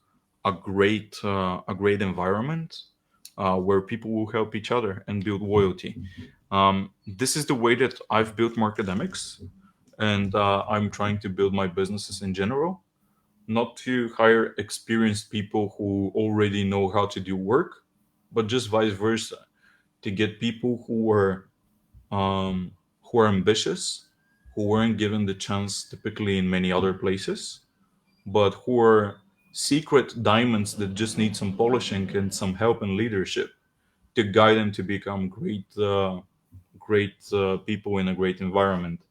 a great environment where people will help each other and build loyalty. This is the way that I've built Markademics, and I'm trying to build my businesses in general. Not to hire experienced people who already know how to do work, but just vice versa, to get people um, who are ambitious, who weren't given the chance typically in many other places, but who are secret diamonds that just need some polishing and some help and leadership to guide them to become great people in a great environment.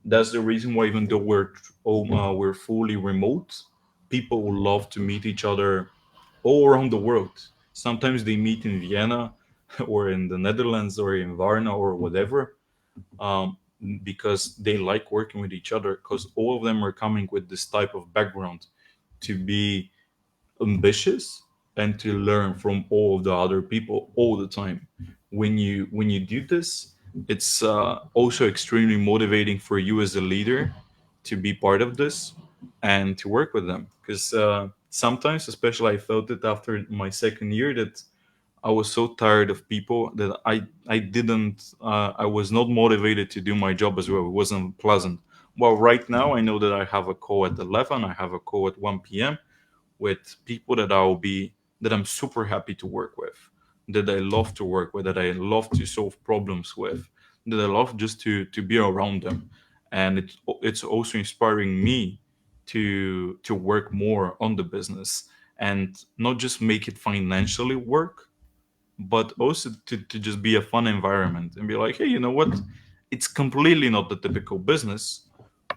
That's the reason why, even though we're fully remote, people will love to meet each other all around the world. Sometimes they meet in Vienna, or in the Netherlands, or in Varna, or whatever, um, because they like working with each other. Because all of them are coming with this type of background to be ambitious and to learn from all of the other people all the time. When you do this, it's also extremely motivating for you as a leader to be part of this and to work with them. Because sometimes, especially, I felt it after my second year that I was so tired of people that I was not motivated to do my job as well. It wasn't pleasant. Well, right now I know that I have a call at 11, I have a call at 1 p.m. with people that I'm super happy to work with, that I love to work with, that I love to solve problems with, that I love just to be around them. And it's also inspiring me to work more on the business and not just make it financially work, but also to just be a fun environment and be like, hey, you know what? It's completely not the typical business,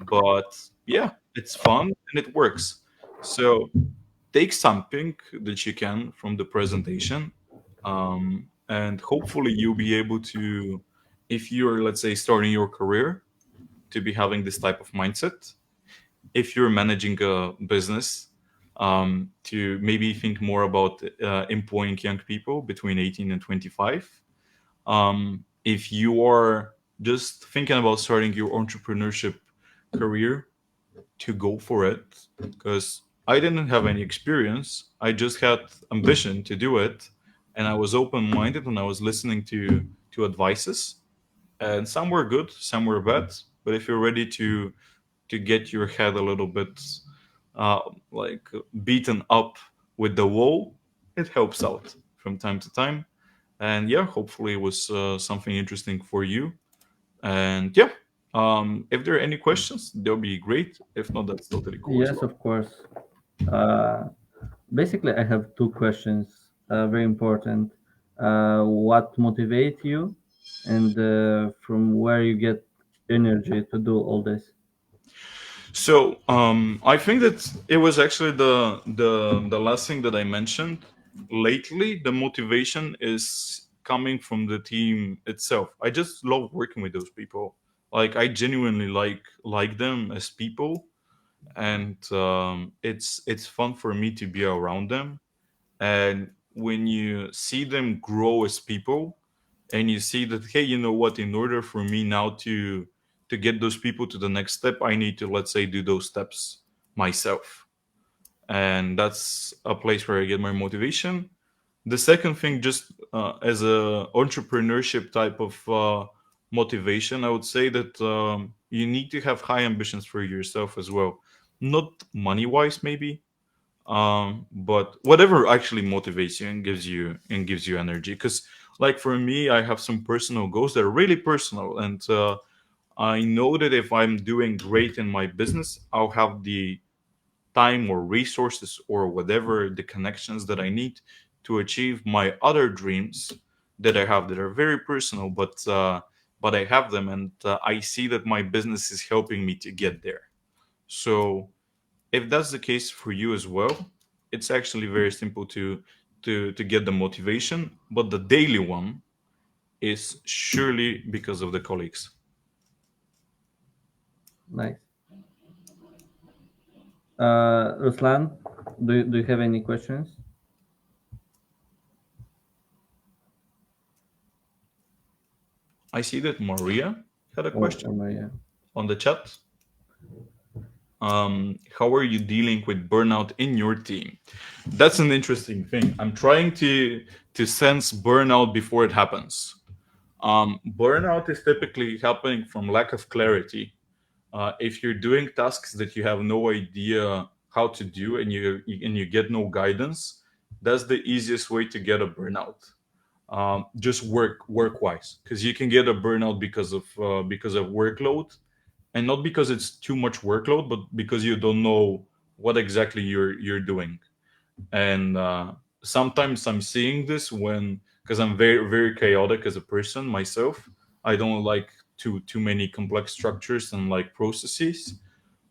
but yeah, it's fun and it works. So take something that you can from the presentation, and hopefully you'll be able to, if you're, let's say, starting your career, to be having this type of mindset. If you're managing a business, to maybe think more about employing young people between 18 and 25. If you are just thinking about starting your entrepreneurship career, to go for it, because I didn't have any experience. I just had ambition to do it, and I was open-minded and I was listening to advices, and some were good, some were bad. But if you're ready to get your head a little bit uh, like beaten up with the wall, it helps out from time to time. And yeah, hopefully it was something interesting for you. And yeah, if there are any questions, they'll be great. If not, that's totally cool as
Yes,
well.
of course. Uh, Basically, I have two questions, very important. What motivates you, and from where you get energy to do all this?
So I think that it was actually the last thing that I mentioned. Lately, the motivation is coming from the team itself. I just love working with those people. Like, I genuinely like them as people, and it's fun for me to be around them. And when you see them grow as people, and you see that, hey, you know what, in order for me now to get those people to the next step, I need to, let's say, do those steps myself. And that's a place where I get my motivation. The second thing, just as a entrepreneurship type of motivation, I would say that you need to have high ambitions for yourself as well. Not money wise, maybe, but whatever actually motivates you and gives you energy. Because, like, for me, I have some personal goals that are really personal, and I know that if I'm doing great in my business, I'll have the time or resources or whatever, the connections that I need to achieve my other dreams that I have, that are very personal, but but I have them, and I see that my business is helping me to get there. So if that's the case for you as well, it's actually very simple to get the motivation, but the daily one is surely because of the colleagues.
Nice. Ruslan, do you have any questions?
I see that Maria had a
Or
question
Maria?
on the chat. How are you dealing with burnout in your team? That's an interesting thing. I'm trying to sense burnout before it happens. Burnout is typically happening from lack of clarity. If you're doing tasks that you have no idea how to do, and you get no guidance, that's the easiest way to get a burnout. Just work wise, because you can get a burnout because of workload, and not because it's too much workload, but because you don't know what exactly you're doing. And sometimes I'm seeing this when, because I'm very chaotic as a person myself. I don't like too many complex structures and like processes.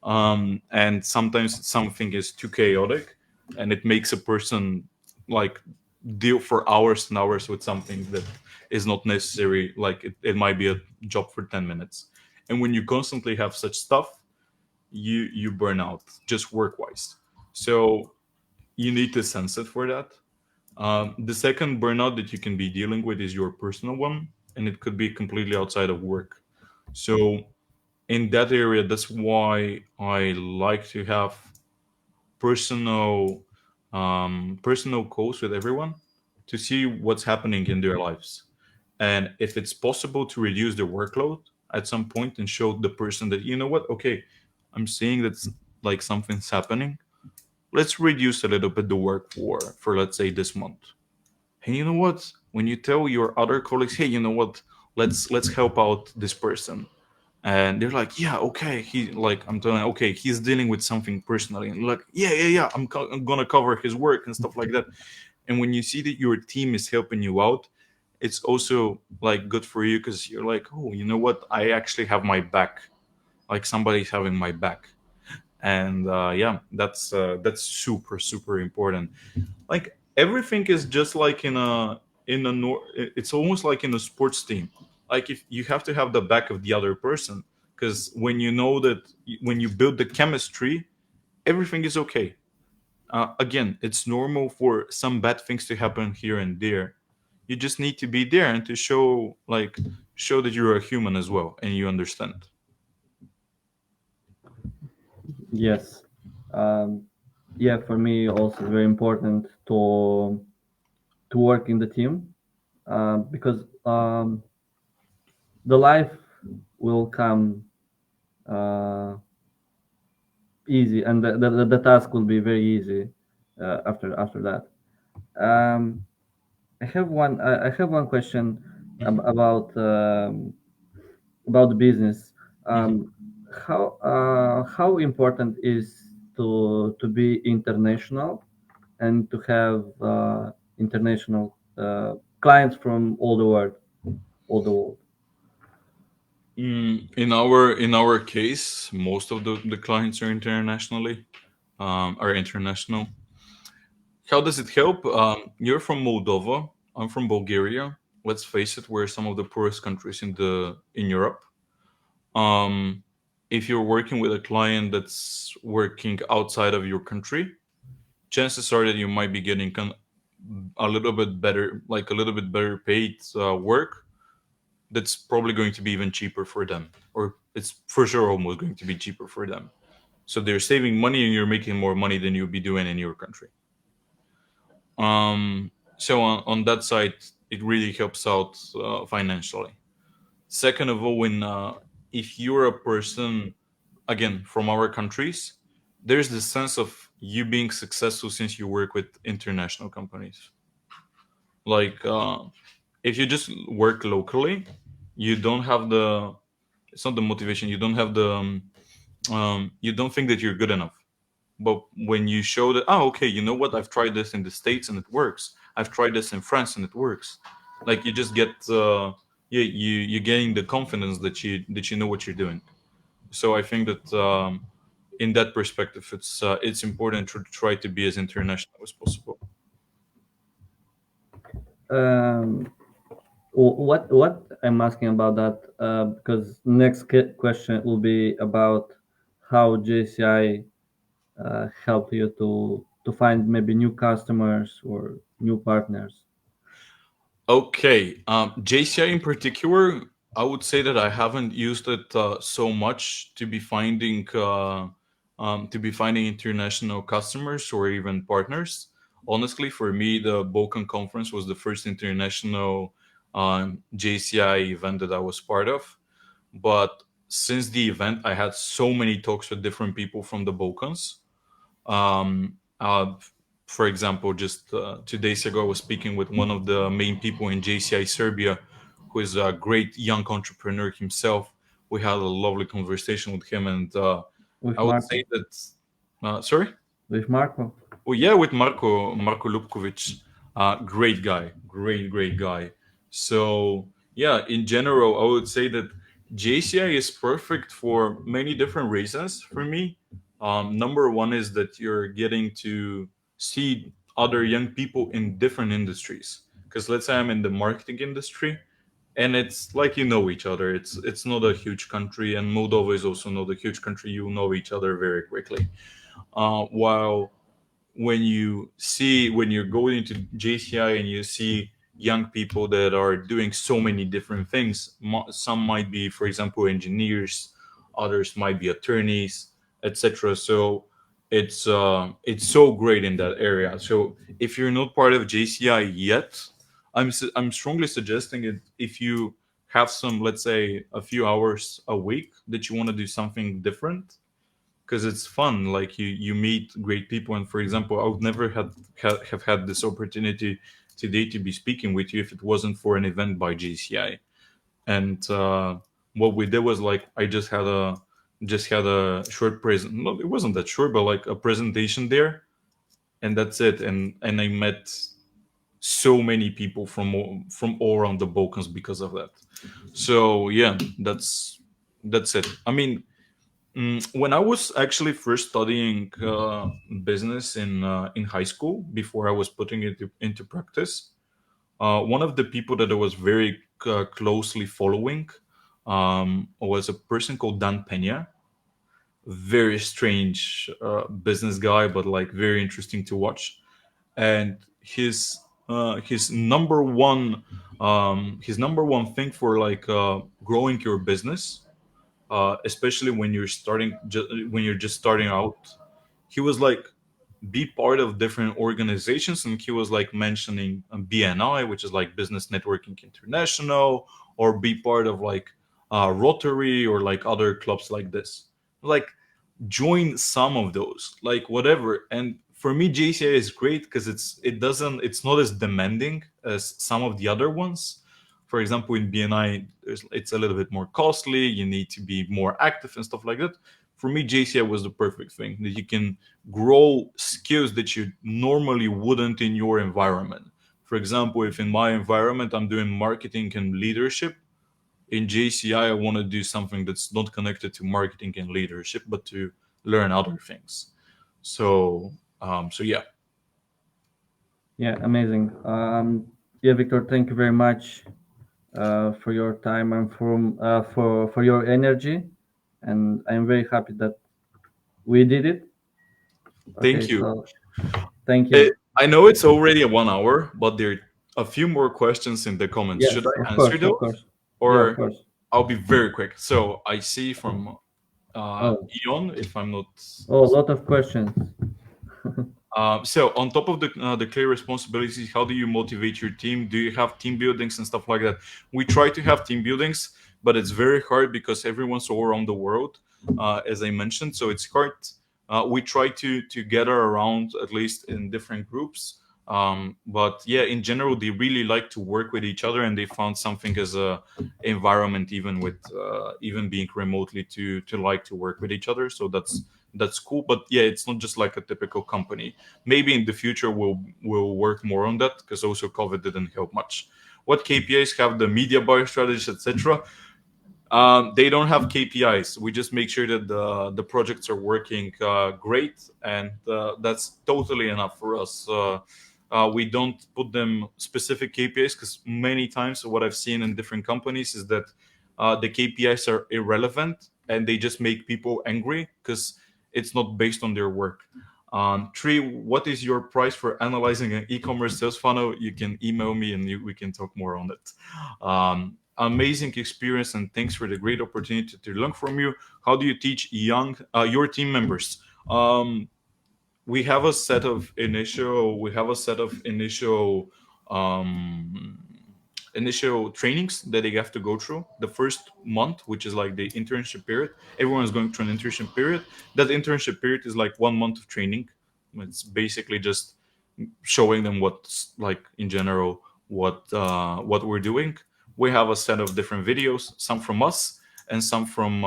And sometimes something is too chaotic, and it makes a person like deal for hours and hours with something that is not necessary. Like it might be a job for 10 minutes, and when you constantly have such stuff, you burn out just work wise. So you need to sense it for that. The second burnout that you can be dealing with is your personal one, and it could be completely outside of work. So in that area, that's why I like to have personal personal calls with everyone to see what's happening in their lives, and if it's possible to reduce the workload at some point and show the person that, you know what, okay, I'm seeing that like something's happening. Let's reduce a little bit the work for let's say this month. And you know what, when you tell your other colleagues, hey, you know what, let's help out this person, and they're like, yeah, okay, he like, I'm telling, okay, he's dealing with something personally, and like, yeah, I'm gonna cover his work and stuff like that. And when you see that your team is helping you out, it's also like good for you, because you're like, oh, you know what, I actually have my back, like somebody's having my back. And yeah, that's super important. Like everything is just like it's almost like in a sports team. Like if you have to have the back of the other person, because when you know that, when you build the chemistry, everything is okay. Again, it's normal for some bad things to happen here and there. You just need to be there and to show that you're a human as well and you understand.
Yes. Um, yeah, for me also very important to work in the team, because the life will come uh, easy, and the task will be very easy after that. Um, I have one question about the business.
Mhm.
Um, how important is to be international and to have international clients from all the world.
In our case, most of the clients are international. How does it help? You're from Moldova. I'm from Bulgaria. Let's face it, we're some of the poorest countries in Europe. Um, if you're working with a client that's working outside of your country, chances are that you might be getting a little bit better, like a little bit better paid work. That's probably going to be even cheaper for them, or it's for sure almost going to be cheaper for them. So they're saving money, and you're making more money than you'll be doing in your country. So on that side, it really helps out financially. Second of all, when if you're a person, again, from our countries, there's this sense of you being successful since you work with international companies. Like if you just work locally, you don't have the, it's not the motivation, you don't have the you don't think that you're good enough. But when you show that, oh, okay, you know what, I've tried this in the States and it works, I've tried this in France and it works, like you just get you're getting the confidence that you know what you're doing. So I think that in that perspective, it's important to try to be as international as possible.
Um, what I'm asking about that, because next question will be about how JCI help you to find maybe new customers or new partners.
Okay, JCI in particular, I would say that I haven't used it so much to be finding international customers or even partners. Honestly, for me, the Balkan Conference was the first international JCI event that I was part of. But since the event, I had so many talks with different people from the Balkans. Um, uh, for example, just 2 days ago, I was speaking with one of the main people in JCI Serbia, who is a great young entrepreneur himself. We had a lovely conversation with him, and
With
I would say
Marco.
that. Sorry.
With Marco.
Well, yeah, with Marco Lupkovic, great guy. So yeah, in general, I would say that JCI is perfect for many different reasons for me. Number one is that you're getting to see other young people in different industries. Because let's say I'm in the marketing industry, and it's like you know each other. It's not a huge country, and Moldova is also not a huge country. You know each other very quickly. While when you're going into JCI and you see young people that are doing so many different things, some might be, for example, engineers, others might be attorneys, etc. So it's so great in that area. So if you're not part of JCI yet, I'm strongly suggesting it. If you have some, let's say, a few hours a week that you want to do something different, because it's fun. Like you meet great people, and for example, I would never have had this opportunity today to be speaking with you if it wasn't for an event by GCI. And what we did was like I just had a short present. No, it wasn't that short, but like a presentation there, and that's it. And I met so many people from all around the Balkans because of that. So yeah, that's it. I mean, when I was actually first studying business in high school, before I was putting it into practice, one of the people that I was very closely following was a person called Dan Pena. Very strange business guy, but like very interesting to watch. And his number one thing for like growing your business, especially when when you're just starting out. He was like be part of different organizations, and he was like mentioning BNI, which is like Business Networking International, or be part of like Rotary or like other clubs like this. Like join some of those, like whatever. And for me, JCI is great because it's not as demanding as some of the other ones. For example, in BNI, it's a little bit more costly. You need to be more active and stuff like that. For me, JCI was the perfect thing that you can grow skills that you normally wouldn't in your environment. For example, if in my environment I'm doing marketing and leadership, in JCI I want to do something that's not connected to marketing and leadership, but to learn other things. So, so yeah.
Yeah, amazing. Yeah, Victor, thank you very much for your time and for your energy, and I'm very happy that we did it. Okay,
Thank you.
so thank
It,
you.
I know it's already a 1 hour, but there are a few more questions in the comments.
Yes,
Should I
of
answer
course, of
those,
course. Yeah, of
or
course.
I'll be very quick? So I see from
Oh,
Ion, if I'm not.
oh, a lot of questions.
So on top of the clear responsibilities, how do you motivate your team? Do you have team buildings and stuff like that? We try to have team buildings, but it's very hard because everyone's all around the world, as I mentioned. So it's hard. We try to gather around at least in different groups. But yeah, in general, they really like to work with each other, and they found something as a environment, even with even being remotely, to like to work with each other. So that's cool. But yeah, it's not just like a typical company. Maybe in the future we'll work more on that, because also COVID didn't help much. what KPIs have the media buyer strategies, etc. They don't have KPIs. We just make sure that the projects are working great, and that's totally enough for us. We don't put them specific KPIs because many times what I've seen in different companies is that the KPIs are irrelevant and they just make people angry because it's not based on their work. Tree, what is your price for analyzing an e-commerce sales funnel? You can email me and we can talk more on it. Amazing experience and thanks for the great opportunity to learn from you. How do you teach your team members? We have a set of um, initial trainings that they have to go through. The first month, which is like the internship period, everyone is going through an internship period. That internship period is like 1 month of training. It's basically just showing them what's like in general what we're doing. We have a set of different videos, some from us and some from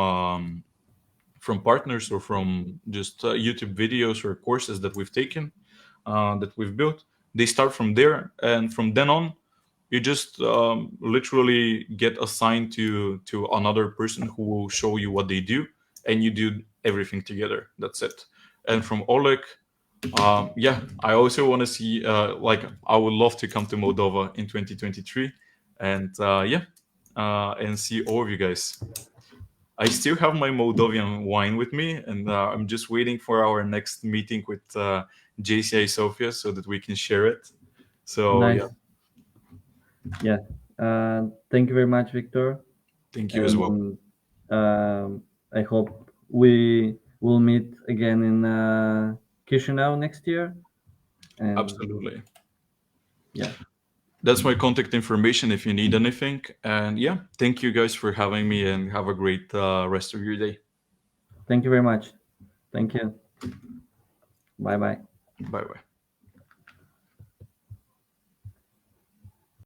partners or from just YouTube videos or courses that we've taken, that we've built. They start from there, and from then on, you just literally get assigned to another person who will show you what they do, and you do everything together. That's it. And from Oleg, yeah, I also want to see. Like, I would love to come to Moldova in 2023, and yeah, and see all of you guys. I still have my Moldovan wine with me, and I'm just waiting for our next meeting with JCI Sofia so that we can share it. So
Nice.
yeah,
Yeah. Thank you very much, Victor.
thank you as well.
And I hope we will meet again in Chisinau next year. And
Absolutely.
yeah,
That's my contact information if you need anything. And yeah, thank you guys for having me, and have a great rest of your day.
thank you very much. Thank you. Bye bye.
Bye bye.